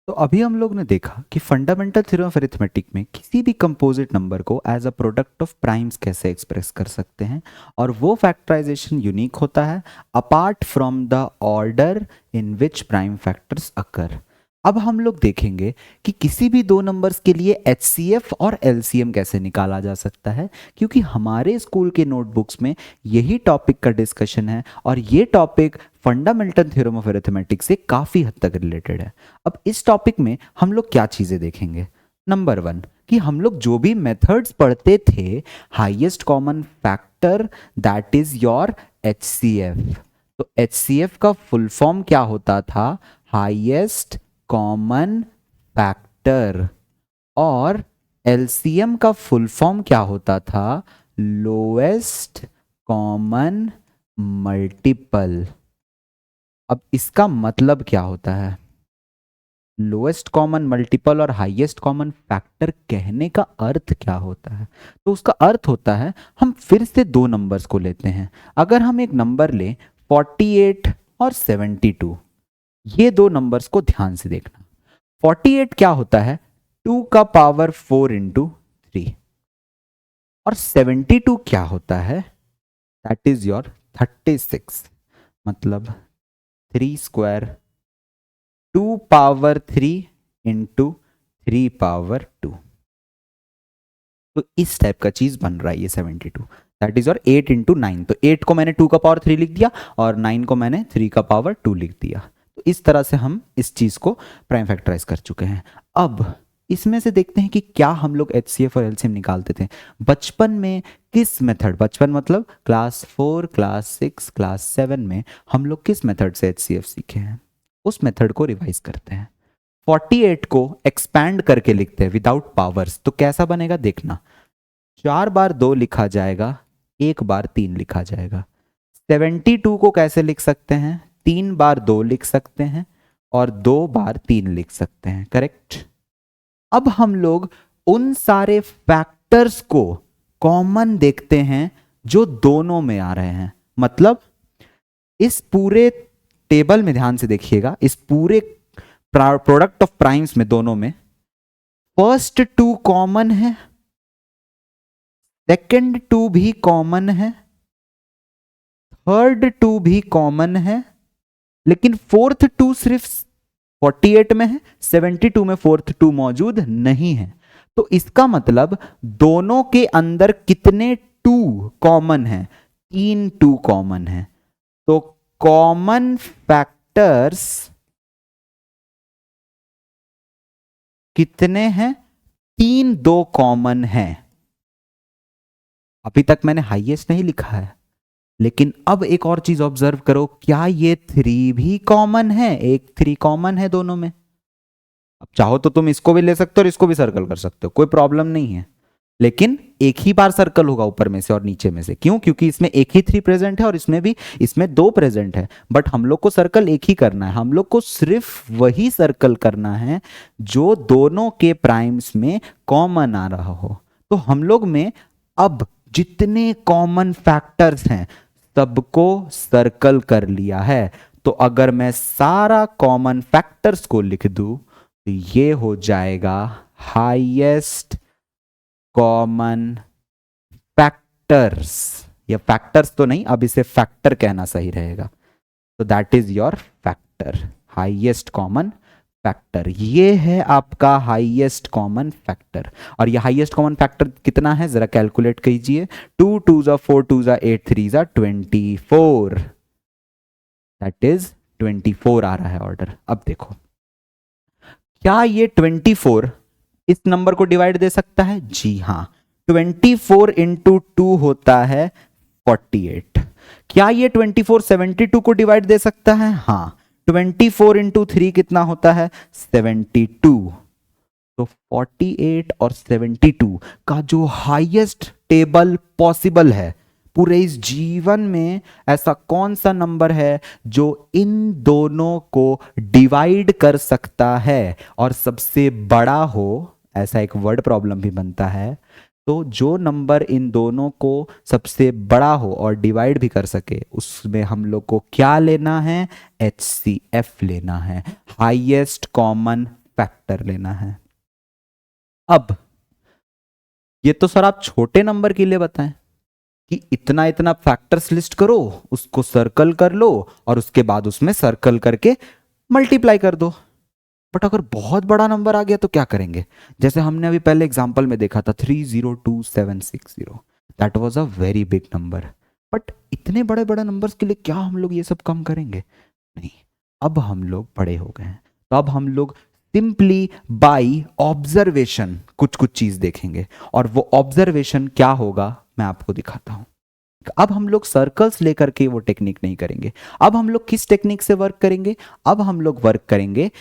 तो अभी हम लोग ने देखा कि फंडामेंटल थ्योरम ऑफ अरिथमेटिक में किसी भी कंपोजिट नंबर को as a product of primes कैसे एक्सप्रेस कर सकते हैं, और वो फैक्टराइजेशन यूनिक होता है apart from the order in which prime factors occur. अब हम लोग देखेंगे कि किसी भी दो नंबर्स के लिए एचसीएफ और एलसीएम कैसे निकाला जा सकता है, क्योंकि हमारे स्कूल के नोटबुक्स में यही टॉपिक का डिस्कशन है और ये topic fundamental theorem of arithmetic से काफ़ी हद तक रिलेटेड है। अब इस टॉपिक में हम लोग क्या चीज़ें देखेंगे। नंबर वन, कि हम लोग जो भी मेथड्स पढ़ते थे, highest common factor that is your HCF. तो एचसीएफ का फुल फॉर्म क्या होता था? Highest common factor. और एलसीएम का फुल फॉर्म क्या होता था? Lowest common multiple. अब इसका मतलब क्या होता है? लोएस्ट कॉमन मल्टीपल और हाईएस्ट कॉमन फैक्टर कहने का अर्थ क्या होता है? तो उसका अर्थ होता है, हम फिर से दो नंबर्स को लेते हैं। अगर हम एक नंबर लें 48 और 72, ये दो नंबर्स को ध्यान से देखना। 48 क्या होता है? 2 का पावर 4 इंटू 3। और 72 क्या होता है? दैट इज योर 36, मतलब 3 स्क्वायर 2 पावर 3 इंटू 3 पावर 2। तो इस टाइप का चीज बन रहा है ये 72। दैट इज और 8 इंटू 9। तो 8 को मैंने 2 का पावर 3 लिख दिया और 9 को मैंने 3 का पावर 2 लिख दिया। तो इस तरह से हम इस चीज को प्राइम फैक्टराइज कर चुके हैं। अब इसमें से देखते हैं कि क्या हम लोग एचसीएफ और एलसीएम निकालते थे बचपन में। किस मेथड, बचपन मतलब क्लास 4, क्लास 6, क्लास 7 में हम लोग किस मेथड से एचसीएफ सीखे हैं, उस मेथड को रिवाइज करते हैं। 48 को एक्सपैंड करके लिखते हैं विदाउट पावर्स। तो कैसा बनेगा देखना। 4 बार 2 लिखा जाएगा, 1 बार 3 लिखा जाएगा। 72 को कैसे लिख सकते हैं? 3 बार 2 लिख सकते हैं और 2 बार 3 लिख सकते हैं। करेक्ट। अब हम लोग उन सारे फैक्टर्स को कॉमन देखते हैं जो दोनों में आ रहे हैं। मतलब इस पूरे टेबल में ध्यान से देखिएगा, इस पूरे प्रोडक्ट ऑफ प्राइम्स में दोनों में फर्स्ट 2 कॉमन है, सेकंड 2 भी कॉमन है, थर्ड 2 भी कॉमन है, लेकिन फोर्थ 2 सिर्फ 48 में है, 72 में फोर्थ 2 मौजूद नहीं है। तो इसका मतलब दोनों के अंदर कितने 2 कॉमन है? 3 2 कॉमन है। तो कॉमन फैक्टर्स कितने हैं? 3 2 कॉमन है। अभी तक मैंने हाईएस्ट नहीं लिखा है, लेकिन अब एक और चीज ऑब्जर्व करो, क्या ये 3 भी कॉमन है? एक 3 कॉमन है दोनों में। अब चाहो तो तुम इसको भी ले सकते हो और इसको भी सर्कल कर सकते हो, कोई प्रॉब्लम नहीं है। लेकिन एक ही बार सर्कल होगा ऊपर में से और नीचे में से। क्यों? क्योंकि इसमें एक ही 3 प्रेजेंट है और इसमें भी, इसमें 2 प्रेजेंट है। बट हम लोग को सर्कल एक ही करना है। हम लोग को सिर्फ वही सर्कल करना है जो दोनों के प्राइम्स में कॉमन आ रहा हो। तो हम लोग में अब जितने कॉमन फैक्टर्स हैं सबको सर्कल कर लिया है। तो अगर मैं सारा कॉमन फैक्टर्स को लिख दूं तो ये हो जाएगा हाईएस्ट कॉमन फैक्टर्स। या फैक्टर्स तो नहीं, अब इसे फैक्टर कहना सही रहेगा। तो that is your factor, highest common factor. ये है आपका हाईएस्ट कॉमन फैक्टर। और ये हाईएस्ट कॉमन फैक्टर कितना है जरा कैलकुलेट कीजिए। 2 2 जा 4 2 जा 8 3 जा 24। दैट इज 24 आ रहा है ऑर्डर। अब देखो, क्या ये 24 इस नंबर को डिवाइड दे सकता है? जी हाँ। 24 इंटू 2 होता है 48। क्या ये 24 72 को डिवाइड दे सकता है? हाँ। 24 इंटू 3 कितना होता है? 72। तो 48 और 72 का जो हाईएस्ट टेबल पॉसिबल है पूरे इस जीवन में, ऐसा कौन सा नंबर है जो इन दोनों को डिवाइड कर सकता है और सबसे बड़ा हो? ऐसा एक वर्ड प्रॉब्लम भी बनता है। तो जो नंबर इन दोनों को सबसे बड़ा हो और डिवाइड भी कर सके, उसमें हम लोग को क्या लेना है? HCF लेना है, हाईएस्ट कॉमन फैक्टर लेना है। अब ये तो सर आप छोटे नंबर के लिए बताएं कि इतना इतना फैक्टर्स लिस्ट करो, उसको सर्कल कर लो और उसके बाद उसमें सर्कल करके मल्टीप्लाई कर दो। बट अगर बहुत बड़ा नंबर आ गया तो क्या करेंगे? जैसे हमने अभी पहले एग्जांपल में देखा था 302760, that was a very big number. But इतने बड़े बड़े नंबर्स के लिए क्या हम लोग ये सब कम करेंगे? नहीं, अब हम लोग बड़े हो गए हैं, तो अब हम लोग सिंपली बाई ऑब्जर्वेशन कुछ कुछ चीज देखेंगे, और वो ऑब्जर्वेशन क्या होगा मैं आपको दिखाता हूं। अब हम लोग सर्कल्स लेकर के वो टेक्निक नहीं करेंगे। अब हम लोग किस टेक्निक से वर्क करेंगे? अब हम लोग वर्क करेंगे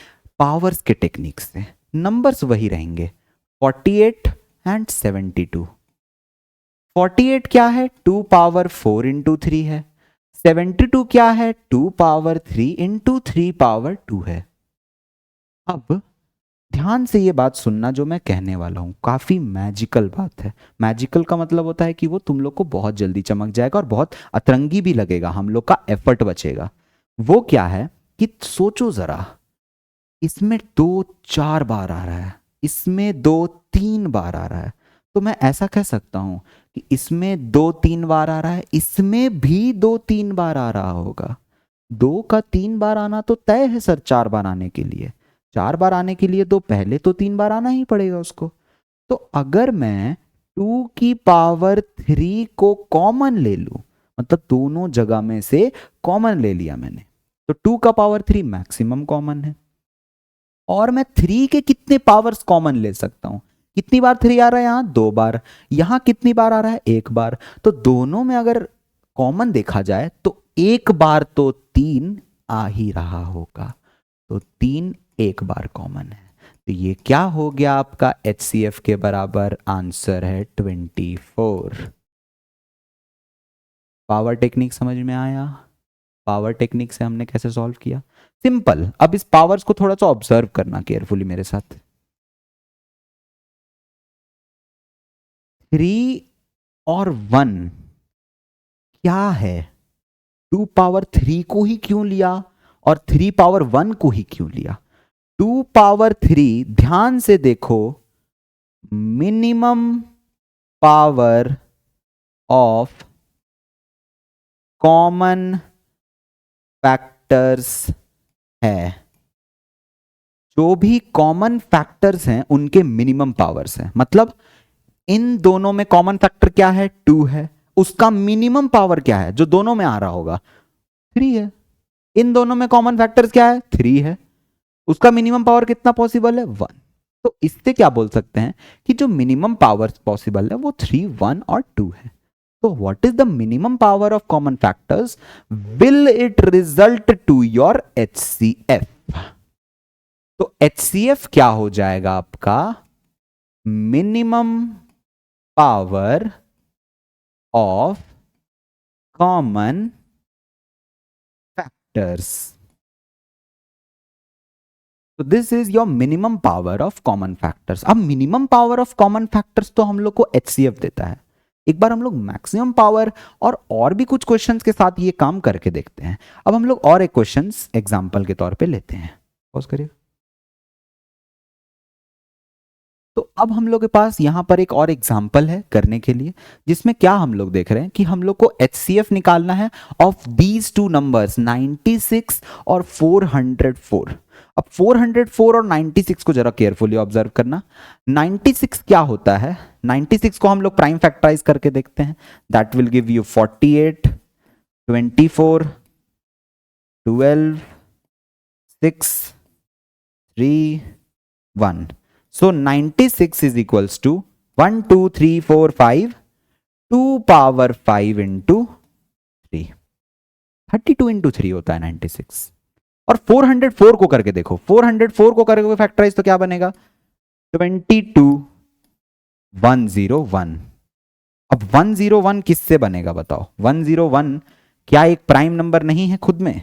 पावर्स के टेक्निक से। नंबर्स वही रहेंगे 48 एंड 72। 48 क्या है? 2 पावर 4 इंटू 3 है। 72 क्या है? 2 पावर 3 इंटू 3 पावर 2 है। अब ध्यान से ये बात सुनना जो मैं कहने वाला हूं, काफी मैजिकल बात है। मैजिकल का मतलब होता है कि वो तुम लोग को बहुत जल्दी चमक जाएगा और बहुत अतरंगी भी लगेगा, हम लोग का एफर्ट बचेगा। वो क्या है कि सोचो जरा, इसमें 2 4 बार आ रहा है, इसमें 2 3 बार आ रहा है, तो मैं ऐसा कह सकता हूं कि इसमें 2 3 बार आ रहा है, इसमें भी 2 3 बार आ रहा होगा। 2 का 3 बार आना तो तय है सर 4 बार आने के लिए। 4 बार आने के लिए तो पहले तो 3 बार आना ही पड़ेगा उसको। तो अगर मैं 2 की पावर 3 को कॉमन ले लूं, मतलब दोनों जगह में से कॉमन ले लिया मैंने, तो 2 का पावर 3 मैक्सिमम कॉमन है। और मैं 3 के कितने पावर्स कॉमन ले सकता हूं? कितनी बार 3 आ रहा है? यहां 2 बार। यहां कितनी बार आ रहा है? 1 बार। तो दोनों में अगर कॉमन देखा जाए तो 1 बार तो 3 आ ही रहा होगा, तो 3 1 बार कॉमन है। तो ये क्या हो गया आपका? HCF के बराबर आंसर है 24। पावर टेक्निक समझ में आया? पावर टेक्निक से हमने कैसे सॉल्व किया? सिंपल। अब इस पावर्स को थोड़ा सा ऑब्जर्व करना केयरफुली मेरे साथ। 3 और 1 क्या है? 2 पावर 3 को ही क्यों लिया और 3 पावर 1 को ही क्यों लिया? 2 पावर 3 ध्यान से देखो, minimum power of common factors है। जो भी कॉमन फैक्टर्स हैं उनके मिनिमम पावर्स हैं। मतलब इन दोनों में कॉमन फैक्टर क्या है? 2 है, उसका मिनिमम पावर क्या है जो दोनों में आ रहा होगा? 3 है। इन दोनों में कॉमन फैक्टर्स क्या है? 3 है, उसका मिनिमम पावर कितना पॉसिबल है? 1। तो इससे क्या बोल सकते हैं कि जो मिनिमम पावर पॉसिबल है वो 3, 1 और 2 है। तो what is the minimum power of common factors? Will it result to your HCF? तो HCF क्या हो जाएगा आपका? Minimum power of common factors. तो this is your minimum power of common factors. अब minimum power of common factors तो हम लोग को HCF देता है। एक बार हम लोग मैक्सिमम पावर और भी कुछ क्वेश्चंस के साथ ये काम करके देखते हैं। अब हम लोग और एक क्वेश्चंस एग्जांपल के तौर पे लेते हैं। पॉज करिए। तो अब हम लोग के पास यहां पर एक और एग्जाम्पल है करने के लिए, जिसमें क्या हम लोग देख रहे हैं कि हम लोग को HCF निकालना है ऑफ दीज टू नंबर्स 96 और 404। अब 404 और 96 को जरा केयरफुली ऑब्जर्व करना। 96 क्या होता है? 96 को हम लोग प्राइम फैक्टराइज करके देखते हैं। That will give you 48, 24, 12, 6, 3, 1. So 96 is equals to 1, 2, 3, 4, 5, 2 power 5 into 3। 32 into 3 होता है 96। और 404 को करके देखो, 404 को करके फैक्टराइज तो क्या बनेगा? 22101। अब 101 किससे बनेगा बताओ? 101 क्या एक प्राइम नंबर नहीं है खुद में?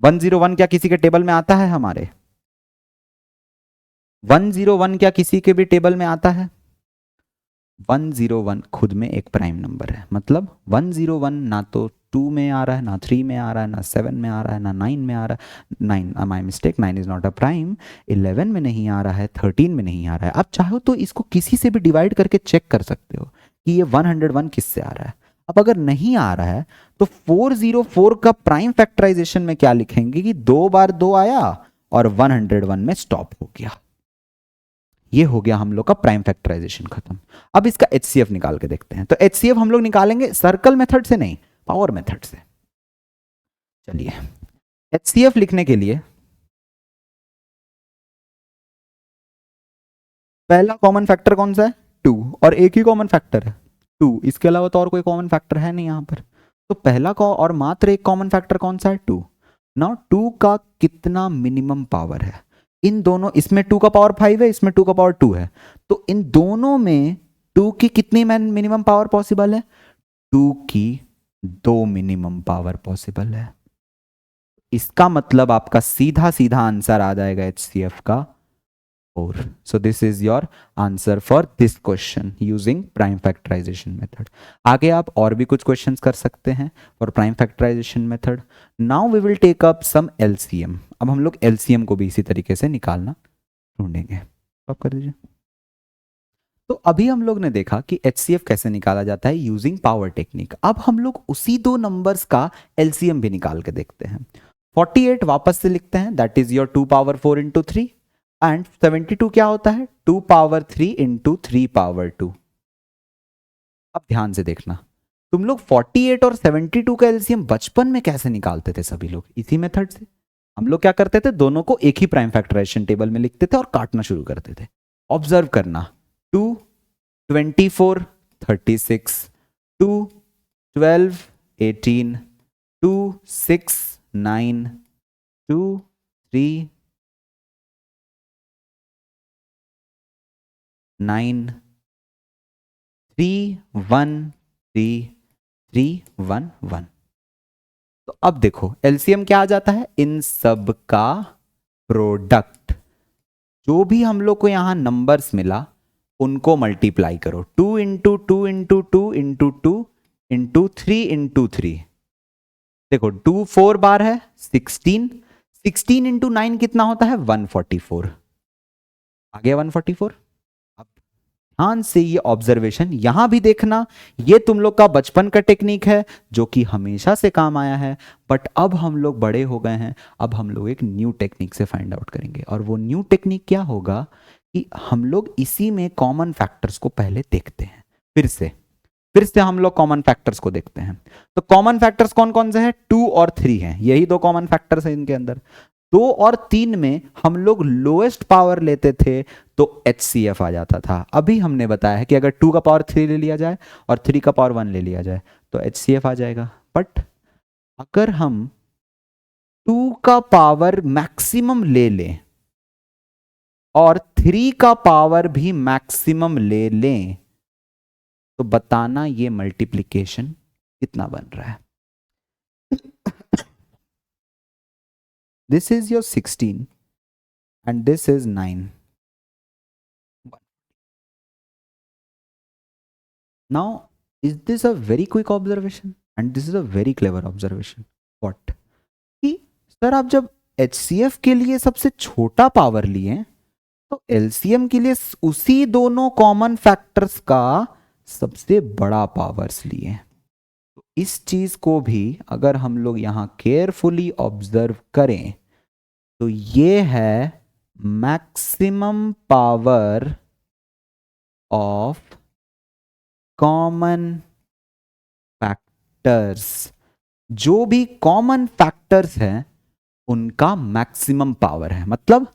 101 क्या किसी के टेबल में आता है हमारे? 101 क्या किसी के भी टेबल में आता है? 101 खुद में एक प्राइम नंबर है। मतलब 101 ना तो 2 में आ रहा है, ना 3 में आ रहा है, ना 7 में आ रहा है, ना 9 में आ रहा है। 9 my mistake, 9 is not a prime. 11 में नहीं आ रहा है, 13 में नहीं आ रहा है। आप चाहो तो इसको किसी से भी डिवाइड करके चेक कर सकते हो कि ये 101 किससे आ रहा है। अब अगर नहीं आ रहा है तो 404 का प्राइम फैक्टराइजेशन में क्या लिखेंगे कि 2 बार 2 आया और 101 में स्टॉप हो गया। ये हो गया हम लोग का प्राइम फैक्टराइजेशन खत्म। अब इसका एचसीएफ निकाल के देखते हैं। तो एचसीएफ हम लोग निकालेंगे सर्कल मेथड से नहीं, पावर मेथड से। चलिए, एचसीएफ लिखने के लिए पहला कॉमन फैक्टर कौन सा है? 2, और एक ही कॉमन फैक्टर है 2, इसके अलावा तो और कोई कॉमन फैक्टर है नहीं यहां पर। तो पहला का और मात्र एक कॉमन फैक्टर कौन सा है? 2। नाउ 2 का कितना मिनिमम पावर है? इन दोनों, इसमें 2 का पावर 5 है, इसमें 2 का पावर 2 है, तो इन दोनों में 2 की कितनी मिनिमम पावर पॉसिबल है? 2 की 2 मिनिमम पावर पॉसिबल है। इसका मतलब आपका सीधा सीधा आंसर आ जाएगा एचसीएफ का 4। So this is your answer for this question using prime factorization method. आगे आप और भी कुछ क्वेश्चंस कर सकते हैं for prime factorization method. Now we will take up some LCM. अब हम लोग LCM को भी इसी तरीके से निकालना ढूंढेंगे। आप कर दीजिए। तो अभी हम लोग ने देखा कि HCF कैसे निकाला जाता है यूजिंग पावर टेक्निक। अब हम लोग उसी दो नंबर्स का LCM भी निकाल के देखते हैं। 48 वापस से लिखते हैं, that is your 2 power 4 into 3, and 72 क्या होता है? 2 पावर 3 इंटू 3 पावर 2। अब ध्यान से देखना, तुम लोग 48 और 72 का एलसीएम बचपन में कैसे निकालते थे? सभी लोग इसी मेथड से। हम लोग क्या करते थे, दोनों को एक ही प्राइम फैक्टराइजेशन टेबल में लिखते थे और काटना शुरू करते थे। ऑब्जर्व करना, 2 24 36, 2 12 18, 2 6 9, 2 3 9, 3 1 3 3 1 1। तो अब देखो एलसीएम क्या आ जाता है? इन सब का प्रोडक्ट। जो भी हम लोग को यहां नंबर्स मिला उनको मल्टीप्लाई करो, 2 into 2 into 2 into 2 into 3 into 3। देखो 2 4 बार है 16, 16 इंटू 9 कितना होता है? 144। आ गया 144। अब ध्यान से ये ऑब्जर्वेशन यहां भी देखना, ये तुम लोग का बचपन का टेक्निक है जो कि हमेशा से काम आया है, बट अब हम लोग बड़े हो गए हैं, अब हम लोग एक न्यू टेक्निक से फाइंड आउट करेंगे। और वो न्यू टेक्निक क्या होगा कि हम लोग इसी में कॉमन फैक्टर्स को पहले देखते हैं। फिर से हम लोग कॉमन फैक्टर्स को देखते हैं। तो कॉमन फैक्टर्स कौन कौन से हैं? 2 और 3 हैं, यही दो कॉमन फैक्टर्स हैं इनके अंदर। 2 और 3 में हम लोग लोएस्ट पावर लेते थे तो HCF आ जाता था। अभी हमने बताया है कि अगर 2 का पावर 3 ले लिया जाए और 3 का पावर 1 ले लिया जाए तो HCF आ जाएगा। बट अगर हम 2 का पावर मैक्सिमम ले लें और 3 का पावर भी मैक्सिमम ले लें तो बताना ये मल्टीप्लिकेशन कितना बन रहा है? This is your 16 and this is 9। Now is this a very quick observation and this is a very clever observation. What? कि सर आप जब HCF के लिए सबसे छोटा पावर लिए तो LCM के लिए उसी दोनों कॉमन फैक्टर्स का सबसे बड़ा पावर्स लिए। तो इस चीज को भी अगर हम लोग यहां केयरफुली ऑब्जर्व करें तो ये है maximum power of common factors. जो भी कॉमन फैक्टर्स हैं उनका मैक्सिमम पावर है। मतलब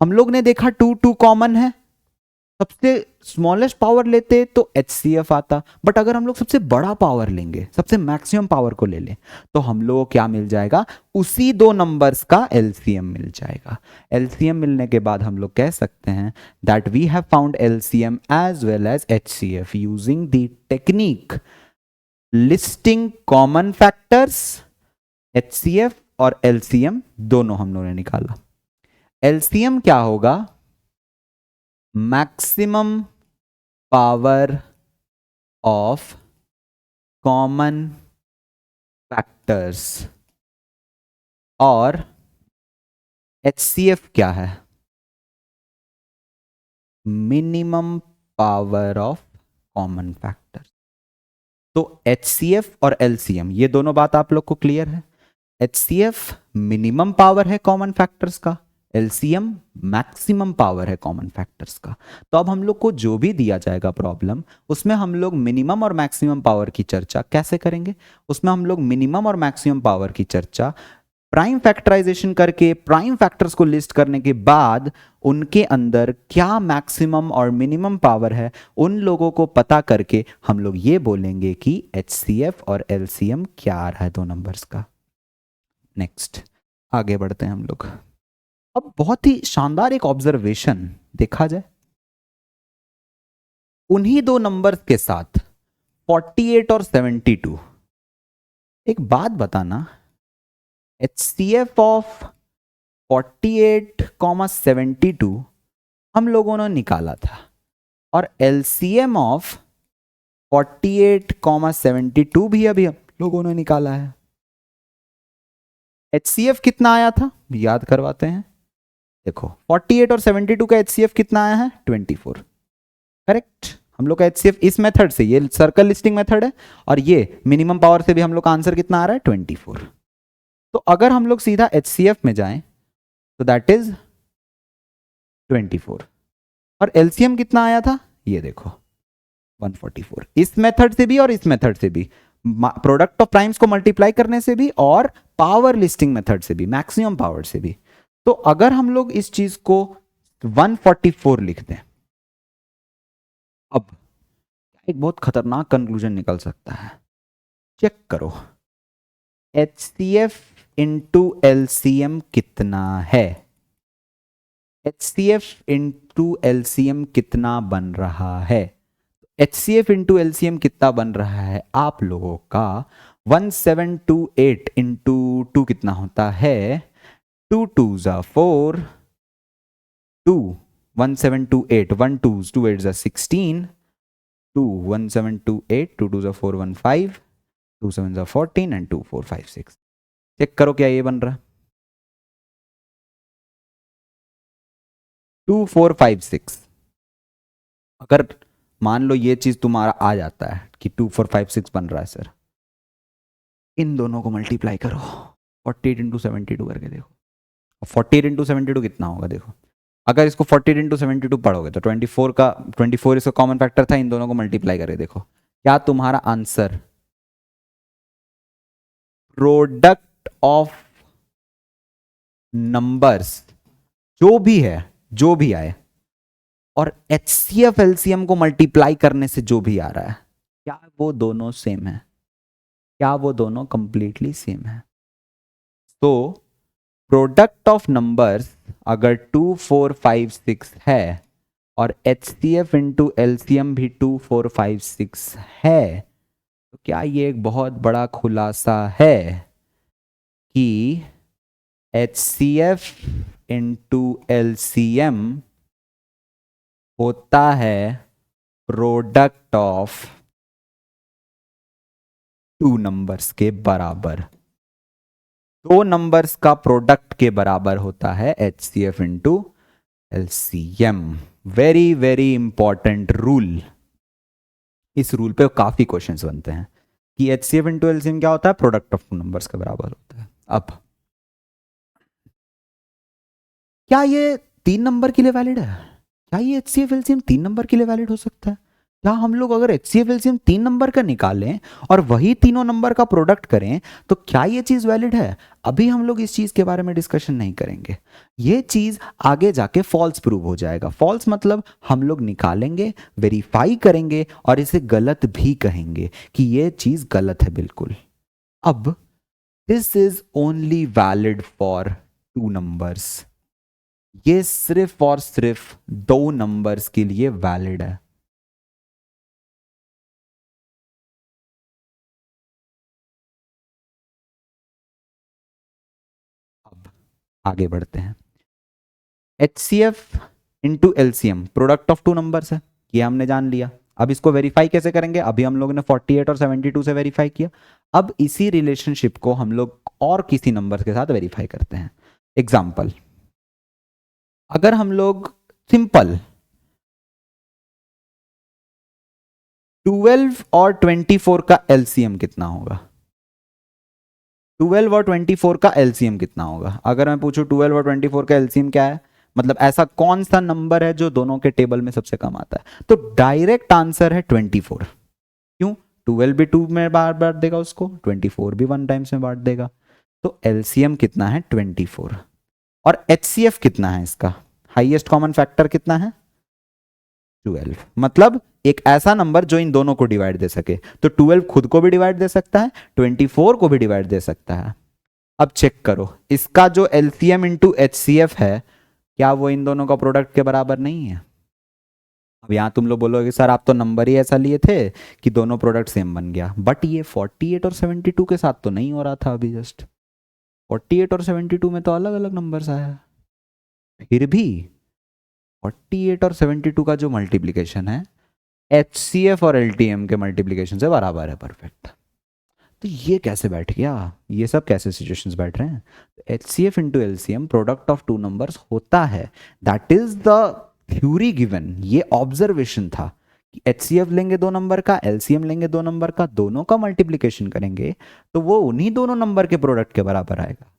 हम लोग ने देखा 2 2 कॉमन है, सबसे स्मॉलेस्ट पावर लेते तो HCF आता, बट अगर हम लोग सबसे बड़ा पावर लेंगे, सबसे मैक्सिमम पावर को ले लें तो हम लोग को क्या मिल जाएगा? उसी दो नंबर्स का LCM मिल जाएगा। LCM मिलने के बाद हम लोग कह सकते हैं that we have found LCM as well as HCF using the technique listing common factors. HCF और LCM दोनों हम लोगों ने निकाला। LCM क्या होगा? Maximum power of common factors और HCF क्या है? Minimum power of common factor. तो HCF और LCM ये दोनों बात आप लोग को क्लियर है। HCF मिनिमम पावर है कॉमन फैक्टर्स का, LCM मैक्सिमम पावर है कॉमन फैक्टर्स का। तो अब हम लोग को जो भी दिया जाएगा प्रॉब्लम, उसमें हम लोग मिनिमम और मैक्सिमम पावर की चर्चा कैसे करेंगे? उसमें हम लोग मिनिमम और मैक्सिमम पावर की चर्चा प्राइम फैक्टराइजेशन करके, प्राइम फैक्टर्स को लिस्ट करने के बाद उनके अंदर क्या मैक्सिमम और मिनिमम पावर है, उन लोगों को पता करके हम लोग ये बोलेंगे कि HCF और LCM क्या आ रहा है दो नंबर्स का। नेक्स्ट आगे बढ़ते हैं हम लोग। अब बहुत ही शानदार एक ऑब्जर्वेशन देखा जाए, उन्हीं दो नंबर्स के साथ 48 और 72। एक बात बताना, HCF ऑफ 48,72 हम लोगों ने निकाला था और LCM ऑफ 48,72 भी अभी हम लोगों ने निकाला है। HCF कितना आया था याद करवाते हैं। देखो 48 और 72 का HCF कितना आया है? 24। करेक्ट। हम लोग का HCF इस मेथड से, ये सर्कल लिस्टिंग मेथड है, और ये मिनिमम पावर से भी हम लोग का आंसर कितना आ रहा है? 24। तो अगर हम लोग सीधा HCF में जाएं तो दैट इज 24, और LCM कितना आया था? ये देखो 144। इस मेथड से भी और इस मेथड से भी, प्रोडक्ट ऑफ प्राइम्स को मल्टीप्लाई करने से भी और पावर लिस्टिंग मेथड से भी, मैक्सिमम पावर से भी। तो अगर हम लोग इस चीज को 144 लिख दें, अब एक बहुत खतरनाक कंक्लूजन निकल सकता है। चेक करो, HCF इंटू LCM कितना है? HCF इंटू LCM कितना बन रहा है? HCF इंटू LCM कितना बन रहा है आप लोगों का? 1728 इंटू 2 कितना होता है? 2 2s are 4, 2 1728, 1 2s 2 8s are 16, 2 1728, 2 2s are 4 1 5, 2 7s are 14 and 2 4 5 6। Check करो क्या ये बन रहा है? 2 4 5 6। अगर मान लो ये चीज तुम्हारा आ जाता है कि 2 4 5 6 बन रहा है सर, इन दोनों को मल्टीप्लाई करो 48 इंटू 72 करके देखो। 48 इंटू 72 कितना होगा देखो। अगर इसको 48 इंटू 72 पढ़ोगे तो 24 इसका कॉमन फैक्टर था, इन दोनों को मल्टीप्लाई करके देखो क्या तुम्हारा आंसर प्रोडक्ट ऑफ नंबर्स जो भी है, जो भी आए, और HCF LCM को मल्टीप्लाई करने से जो भी आ रहा है, क्या वो दोनों सेम है? क्या वो दोनों कंप्लीटली सेम है? तो प्रोडक्ट ऑफ नंबर्स अगर 2 4 5 6 है और HCF इंटू LCM भी 2 4 5 6 है, तो क्या ये एक बहुत बड़ा खुलासा है कि HCF इंटू LCM होता है प्रोडक्ट ऑफ टू नंबर्स के बराबर। दो नंबर्स का प्रोडक्ट के बराबर होता है HCF into LCM। Very very important rule. इस रूल पे काफी क्वेश्चंस बनते हैं कि HCF इंटू LCM क्या होता है? प्रोडक्ट ऑफ टू नंबर्स के बराबर होता है। अब क्या ये 3 नंबर के लिए वैलिड है? क्या ये HCF LCM 3 नंबर के लिए वैलिड हो सकता है? क्या हम लोग अगर HCF LCM 3 नंबर का निकालें और वही तीनों नंबर का प्रोडक्ट करें तो क्या ये चीज वैलिड है? अभी हम लोग इस चीज के बारे में डिस्कशन नहीं करेंगे। ये चीज आगे जाके फॉल्स प्रूव हो जाएगा। फॉल्स मतलब हम लोग निकालेंगे, वेरीफाई करेंगे और इसे गलत भी कहेंगे कि ये चीज गलत है बिल्कुल। अब this is only valid for two numbers. ये सिर्फ और सिर्फ दो नंबर्स के लिए वैलिड है। अब आगे बढ़ते हैं। HCF into LCM product of two numbers है, ये हमने जान लिया। अब इसको वेरीफाई कैसे करेंगे? अभी हम लोगों ने 48 और 72 से वेरीफाई किया। अब इसी रिलेशनशिप को हम लोग और किसी नंबर के साथ वेरीफाई करते हैं। एग्जाम्पल, अगर हम लोग सिंपल 12 और 24 का एलसीएम कितना होगा, 12 और 24 का एलसीएम कितना होगा, अगर मैं पूछूं 12 और 24 का एलसीएम क्या है, मतलब ऐसा कौन सा नंबर है जो दोनों के टेबल में सबसे कम आता है, तो डायरेक्ट आंसर है 24। क्यों, 12 भी 2 में बांट देगा उसको, 24 भी 1 टाइम्स में बांट देगा, तो एलसीएम कितना है 24। और एचसीएफ कितना है इसका, हाईएस्ट कॉमन फैक्टर कितना है 12, मतलब एक ऐसा नंबर जो इन दोनों को डिवाइड दे सके। तो 12 खुद को भी डिवाइड दे सकता है, 24 को भी डिवाइड दे सकता है। अब चेक करो इसका जो एलसीएम इंटू एचसीएफ है, क्या वो इन दोनों का प्रोडक्ट के बराबर नहीं है। अब यहां तुम लोग बोलोगे सर आप तो नंबर ही ऐसा लिए थे कि दोनों प्रोडक्ट सेम बन गया, बट ये 48 और 72 के साथ तो नहीं हो रहा था अभी जस्ट, 48 और 72 में तो अलग अलग नंबर्स आया, फिर भी 48 और 72 का जो मल्टीप्लीकेशन है एचसीएफ और एलटीएम के मल्टीप्लीकेशन से बराबर है, परफेक्ट। तो ये कैसे बैठ गया, ये सब कैसे सिचुएशंस बैठ रहे हैं, HCF into LCM product of two numbers होता है, that is the theory given, ये ऑब्जर्वेशन था कि एचसीएफ लेंगे 2 नंबर का, एलसीएम लेंगे 2 नंबर का, दोनों का मल्टीप्लीकेशन करेंगे तो वो उन्हीं दोनों नंबर के प्रोडक्ट के बराबर आएगा।